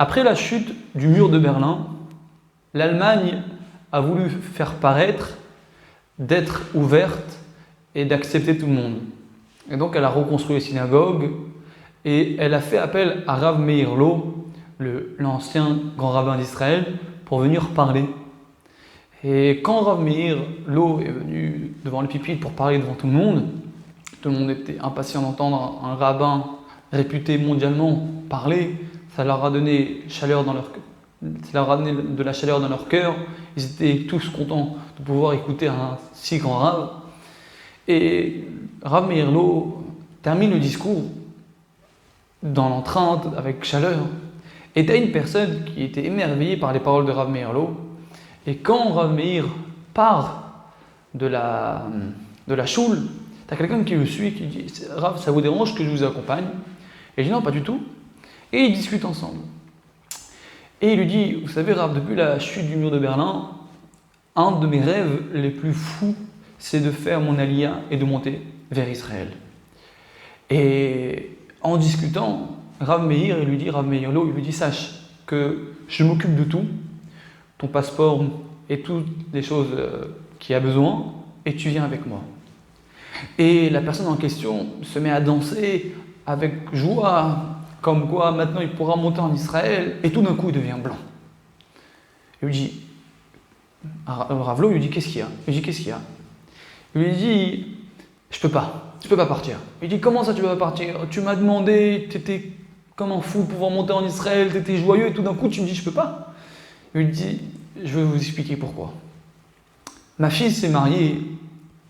Après la chute du mur de Berlin, l'Allemagne a voulu faire paraître d'être ouverte et d'accepter tout le monde. Et donc elle a reconstruit les synagogues et elle a fait appel à Rav Meir Lo, l'ancien grand rabbin d'Israël, pour venir parler. Et quand Rav Meir Lo est venu devant le pupitre pour parler devant tout le monde était impatient d'entendre un rabbin réputé mondialement parler. Ça leur a donné chaleur dans leur cœur. Ça leur a donné de la chaleur dans leur cœur. Ils étaient tous contents de pouvoir écouter un si grand Rav. Et Rav Meir Lo termine le discours dans l'entrainte, avec chaleur. Et tu as une personne qui était émerveillée par les paroles de Rav Meir Lo. Et quand Rav Meir part de la choule, tu as quelqu'un qui le suit, qui dit « Rav, ça vous dérange que je vous accompagne ?» Et il dit « Non, pas du tout. » Et ils discutent ensemble. Et il lui dit « Vous savez, Rav, depuis la chute du mur de Berlin, un de mes rêves les plus fous, c'est de faire mon aliyah et de monter vers Israël. » Et en discutant, Rav Meir Lo, il lui dit « Sache que je m'occupe de tout, ton passeport et toutes les choses qu'il y a besoin, et tu viens avec moi. » Et la personne en question se met à danser avec joie, comme quoi maintenant il pourra monter en Israël, et tout d'un coup il devient blanc. Il lui dit, Rav Lo lui dit, qu'est-ce qu'il y a? Il lui dit, qu'est-ce qu'il y a? Il lui dit, je peux pas partir. Il dit, comment ça tu peux pas partir? Tu m'as demandé, tu étais comme un fou de pouvoir monter en Israël, tu étais joyeux, et tout d'un coup tu me dis, je peux pas. Il lui dit, je vais vous expliquer pourquoi. Ma fille s'est mariée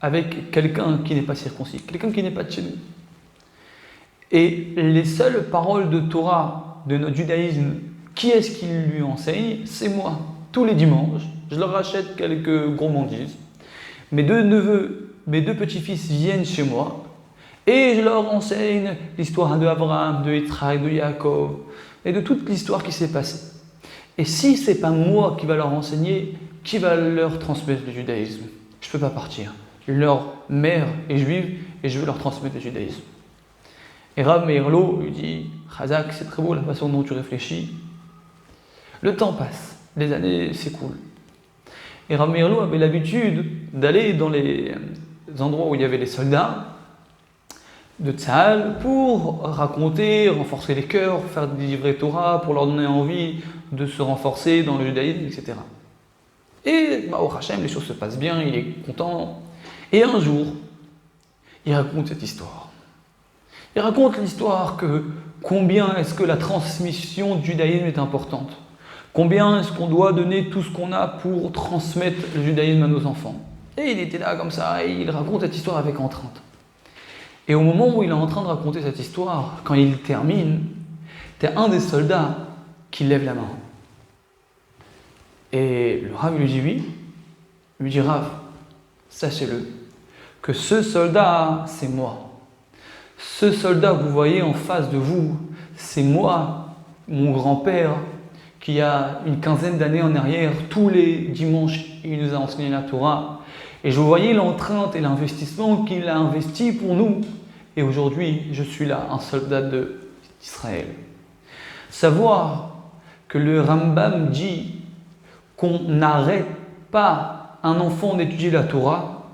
avec quelqu'un qui n'est pas circoncis, quelqu'un qui n'est pas de chez nous. Et les seules paroles de Torah de notre judaïsme, qui est-ce qui lui enseigne? C'est moi. Tous les dimanches, je leur achète quelques gourmandises. Mes deux neveux, mes deux petits-fils viennent chez moi et je leur enseigne l'histoire de Abraham, de Yitzhak, de Yaakov et de toute l'histoire qui s'est passée. Et si ce n'est pas moi qui va leur enseigner, qui va leur transmettre le judaïsme? Je ne peux pas partir. Leur mère est juive et je veux leur transmettre le judaïsme. Et Rav Meir Lo lui dit, Chazak, c'est très beau la façon dont tu réfléchis. Le temps passe, les années s'écoulent. Et Rav Meir Lo avait l'habitude d'aller dans les endroits où il y avait les soldats de Tzahal pour raconter, renforcer les cœurs, faire des livrets Torah, pour leur donner envie de se renforcer dans le judaïsme, etc. Et au Hachem, les choses se passent bien, il est content. Et un jour, il raconte cette histoire. Il raconte l'histoire que combien est-ce que la transmission du judaïsme est importante. Combien est-ce qu'on doit donner tout ce qu'on a pour transmettre le judaïsme à nos enfants. Et il était là comme ça, et il raconte cette histoire avec entrainte. Et au moment où il est en train de raconter cette histoire, quand il termine, tu as un des soldats qui lève la main. Et le Rav lui dit oui. Il lui dit Rav, sachez-le, que ce soldat, c'est moi. Ce soldat que vous voyez en face de vous, c'est moi, mon grand-père, qui a une quinzaine d'années en arrière, tous les dimanches, il nous a enseigné la Torah. Et je voyais l'empreinte et l'investissement qu'il a investi pour nous. Et aujourd'hui, je suis là, un soldat d'Israël. Savoir que le Rambam dit qu'on n'arrête pas un enfant d'étudier la Torah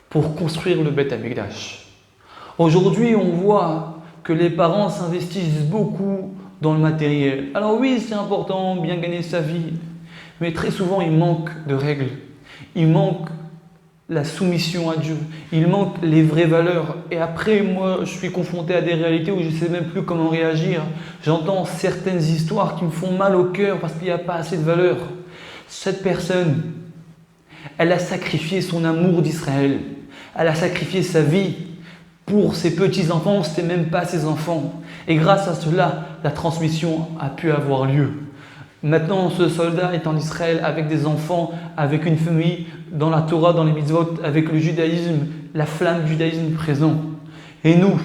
pour construire le Beth Amikdash. Aujourd'hui, on voit que les parents s'investissent beaucoup dans le matériel. Alors oui, c'est important, bien gagner sa vie, mais très souvent, il manque de règles. Il manque la soumission à Dieu. Il manque les vraies valeurs. Et après, moi, je suis confronté à des réalités où je ne sais même plus comment réagir. J'entends certaines histoires qui me font mal au cœur parce qu'il n'y a pas assez de valeurs. Cette personne, elle a sacrifié son amour d'Israël. Elle a sacrifié sa vie pour ses petits-enfants, ce n'était même pas ses enfants. Et grâce à cela, la transmission a pu avoir lieu. Maintenant, ce soldat est en Israël avec des enfants, avec une famille, dans la Torah, dans les mitzvot, avec le judaïsme, la flamme du judaïsme présent. Et nous,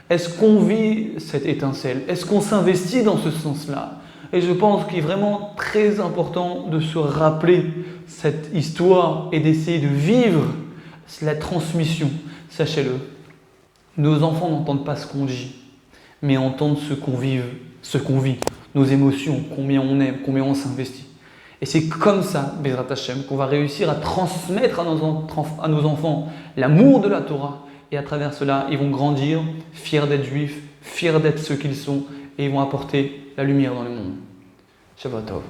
est-ce qu'on vit cette étincelle? Est-ce qu'on s'investit dans ce sens-là? Et je pense qu'il est vraiment très important de se rappeler cette histoire et d'essayer de vivre la transmission. Sachez-le, nos enfants n'entendent pas ce qu'on dit, mais entendent ce qu'on vit nos émotions, combien on aime, combien on s'investit. Et c'est comme ça, Bezrat Hashem, qu'on va réussir à transmettre à nos enfants l'amour de la Torah. Et à travers cela, ils vont grandir fiers d'être juifs, fiers d'être ceux qu'ils sont, et ils vont apporter la lumière dans le monde. Shabbat Tov.